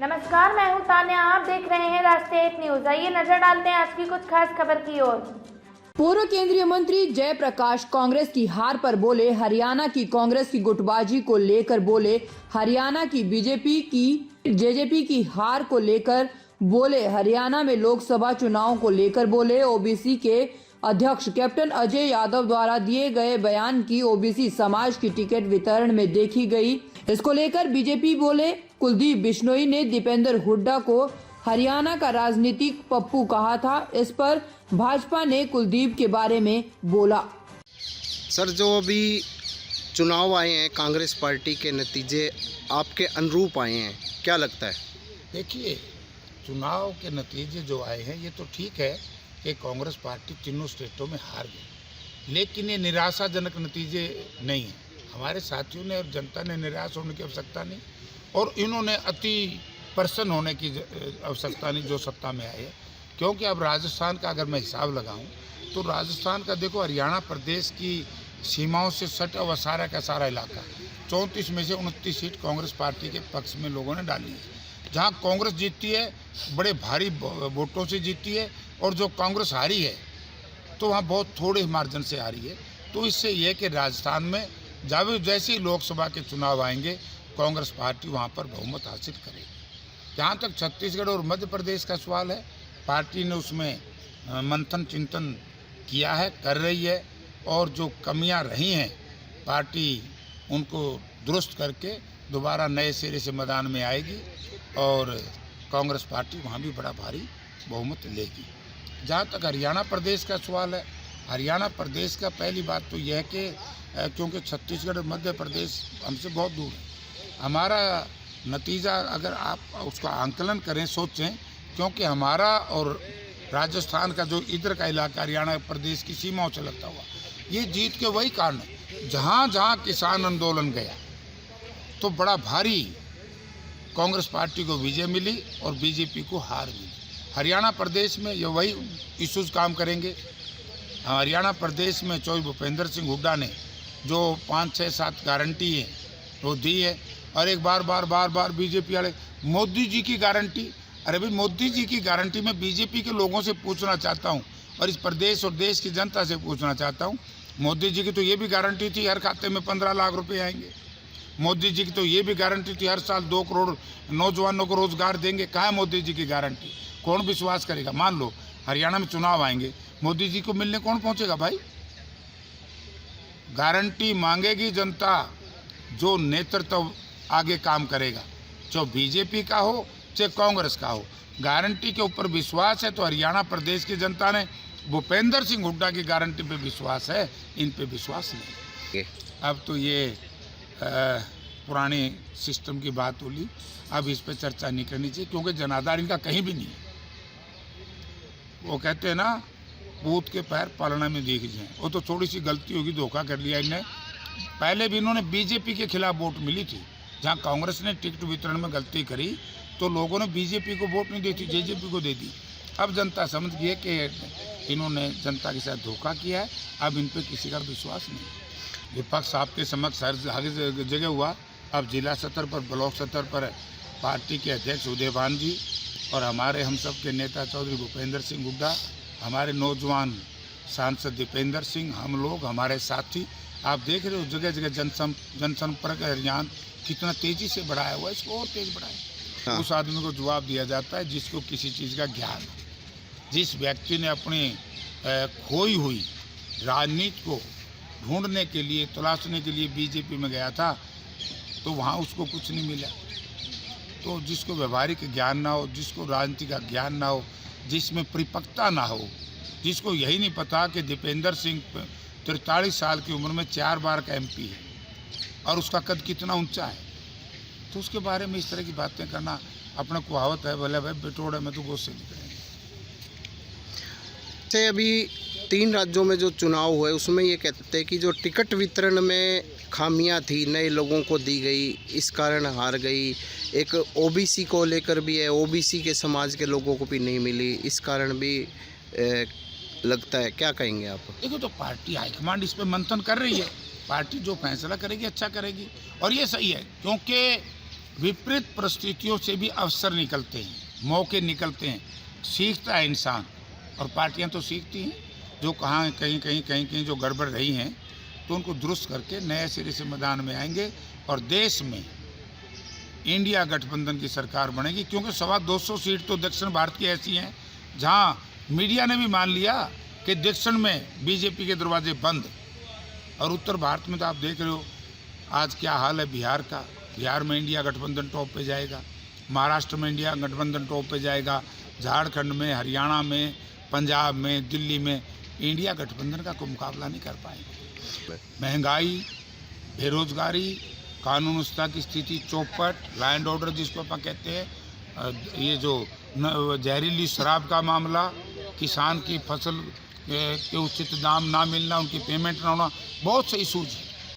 नमस्कार, मैं हूं तान्या। आप देख रहे हैं राष्ट्रीय न्यूज। आइए नजर डालते हैं आज की कुछ खास खबर की ओर। पूर्व केंद्रीय मंत्री जयप्रकाश कांग्रेस की हार पर बोले, हरियाणा की कांग्रेस की गुटबाजी को लेकर बोले, हरियाणा की बीजेपी की जेजेपी की हार को लेकर बोले, हरियाणा में लोकसभा चुनाव को लेकर बोले। ओबीसी के अध्यक्ष कैप्टन अजय यादव द्वारा दिए गए बयान की ओबीसी समाज की टिकट वितरण में देखी गई। इसको लेकर बीजेपी बोले, कुलदीप बिश्नोई ने दीपेंद्र हुड्डा को हरियाणा का राजनीतिक पप्पू कहा था। इस पर भाजपा ने कुलदीप के बारे में बोला। सर, जो अभी चुनाव आए हैं, कांग्रेस पार्टी के नतीजे आपके अनुरूप आए हैं, क्या लगता है? देखिए, चुनाव के नतीजे जो आए हैं ये तो ठीक है कि कांग्रेस पार्टी तीनों स्टेटों में हार गई, लेकिन ये निराशाजनक नतीजे नहीं है। हमारे साथियों ने और जनता ने निराश होने की आवश्यकता नहीं, और इन्होंने अति प्रसन्न होने की आवश्यकता नहीं जो सत्ता में आए, क्योंकि अब राजस्थान का अगर मैं हिसाब लगाऊं तो राजस्थान का देखो, हरियाणा प्रदेश की सीमाओं से सटा हुआ सारा का सारा इलाका, 34 में से 29 सीट कांग्रेस पार्टी के पक्ष में लोगों ने डाली है। जहां कांग्रेस जीतती है बड़े भारी वोटों से जीतती है, और जो कांग्रेस हारी है तो वहाँ बहुत थोड़े मार्जिन से हारी है। तो इससे यह कि राजस्थान में जब जैसे ही लोकसभा के चुनाव आएंगे कांग्रेस पार्टी वहाँ पर बहुमत हासिल करेगी। जहाँ तक छत्तीसगढ़ और मध्य प्रदेश का सवाल है, पार्टी ने उसमें मंथन चिंतन किया है, कर रही है, और जो कमियां रही हैं पार्टी उनको दुरुस्त करके दोबारा नए सिरे से मैदान में आएगी, और कांग्रेस पार्टी वहाँ भी बड़ा भारी बहुमत लेगी। जहाँ तक हरियाणा प्रदेश का सवाल है, हरियाणा प्रदेश का पहली बात तो यह है कि क्योंकि छत्तीसगढ़ और मध्य प्रदेश हमसे बहुत दूर है, हमारा नतीजा अगर आप उसका आंकलन करें, सोचें, क्योंकि हमारा और राजस्थान का जो इधर का इलाका हरियाणा प्रदेश की सीमाओं से लगता हुआ, ये जीत के वही कारण है। जहाँ जहाँ किसान आंदोलन गया तो बड़ा भारी कांग्रेस पार्टी को विजय मिली और बीजेपी को हार मिली। हरियाणा प्रदेश में ये वही इश्यूज काम करेंगे। हरियाणा प्रदेश में चौधरी भूपेंद्र सिंह हुड्डा ने जो 5, 6, 7 गारंटी है वो दी है, और एक बार बार बीजेपी वाले मोदी जी की गारंटी, अरे भाई मोदी जी की गारंटी में बीजेपी के लोगों से पूछना चाहता हूँ, और इस प्रदेश और देश की जनता से पूछना चाहता हूँ। मोदी जी की तो ये भी गारंटी थी हर खाते में 15 लाख रुपए आएंगे। मोदी जी की तो ये भी गारंटी थी हर साल 2 करोड़ नौजवानों को रोजगार देंगे। कहाँ है मोदी जी की गारंटी? कौन विश्वास करेगा? मान लो हरियाणा में चुनाव आएंगे, मोदी जी को मिलने कौन पहुंचेगा भाई? गारंटी मांगेगी जनता, जो नेतृत्व आगे काम करेगा, जो बीजेपी का हो चाहे कांग्रेस का हो। गारंटी के ऊपर विश्वास है तो हरियाणा प्रदेश की जनता ने भूपेंद्र सिंह हुड्डा की गारंटी पे विश्वास है, इन पे विश्वास नहीं। अब तो ये पुराने सिस्टम की बात होली, अब इस पे चर्चा नहीं करनी चाहिए, क्योंकि जनाधार इनका कहीं भी नहीं है। वो कहते हैं ना, पूत के पैर पालना में दिख जाए। वो तो थोड़ी सी गलती होगी, धोखा कर लिया इन्हें। पहले भी इन्होंने बीजेपी के खिलाफ वोट मिली थी, जहाँ कांग्रेस ने टिकट वितरण में गलती करी तो लोगों ने बीजेपी को वोट नहीं दी थी, जेजेपी को दे दी। अब जनता समझ गई है कि इन्होंने जनता के साथ धोखा किया है, अब इन पे किसी का विश्वास नहीं। विपक्ष आपके समक्ष हर जगह हुआ, अब जिला स्तर पर, ब्लॉक स्तर पर पार्टी के अध्यक्ष उदयभान जी और हमारे हम सब के नेता चौधरी भूपेंद्र सिंह हुड्डा, हमारे नौजवान सांसद दीपेंद्र सिंह, हम लोग, हमारे साथी, आप देख रहे हो जगह जगह जनसंपर्क अभियान कितना तेजी से बढ़ाया हुआ है, इसको और तेज बढ़ाए। हाँ। उस आदमी को जवाब दिया जाता है जिसको किसी चीज़ का ज्ञान है। जिस व्यक्ति ने अपनी खोई हुई राजनीति को ढूंढने के लिए, तलाशने के लिए बीजेपी में गया था, तो वहाँ उसको कुछ नहीं मिला। तो जिसको व्यवहारिक ज्ञान ना हो, जिसको राजनीति का ज्ञान ना हो, जिसमें परिपक्वता ना हो, जिसको यही नहीं पता कि दीपेंद्र सिंह 43 साल की उम्र में 4 बार का MP है और उसका कद कितना ऊंचा है, तो उसके बारे में इस तरह की बातें करना, अपना कुहावत है, बोले भाई बिटोड़े में तो गोश्त से निकलेंगे। अभी 3 राज्यों में जो चुनाव हुए उसमें ये कहते हैं कि जो टिकट वितरण में खामियां थी, नए लोगों को दी गई, इस कारण हार गई। एक ओबीसी को लेकर भी है, ओबीसी के समाज के लोगों को भी नहीं मिली, इस कारण भी लगता है। क्या कहेंगे आप? देखो, तो पार्टी हाईकमांड इस पर मंथन कर रही है, पार्टी जो फैसला करेगी अच्छा करेगी, और ये सही है, क्योंकि विपरीत परिस्थितियों से भी अवसर निकलते हैं, मौके निकलते हैं, सीखता है इंसान। और पार्टियां तो सीखती हैं, जो कहीं जो गड़बड़ रही हैं तो उनको दुरुस्त करके नए सिरे से मैदान में आएंगे और देश में इंडिया गठबंधन की सरकार बनेगी। क्योंकि 225 सीट तो दक्षिण भारत की ऐसी हैं जहां मीडिया ने भी मान लिया कि दक्षिण में बीजेपी के दरवाजे बंद, और उत्तर भारत में तो आप देख रहे हो आज क्या हाल है बिहार का। बिहार में इंडिया गठबंधन टॉप पे जाएगा, महाराष्ट्र में इंडिया गठबंधन टॉप पे जाएगा, झारखंड में, हरियाणा में, पंजाब में, दिल्ली में इंडिया गठबंधन का कोई मुकाबला नहीं कर पाएंगे। महंगाई, बेरोजगारी, कानून व्यवस्था की स्थिति चौपट, लॉ एंड ऑर्डर जिसको अपन कहते हैं, ये जो जहरीली शराब का मामला, किसान की फसल के उचित दाम ना मिलना, उनकी पेमेंट ना होना, बहुत से इशूज हैं।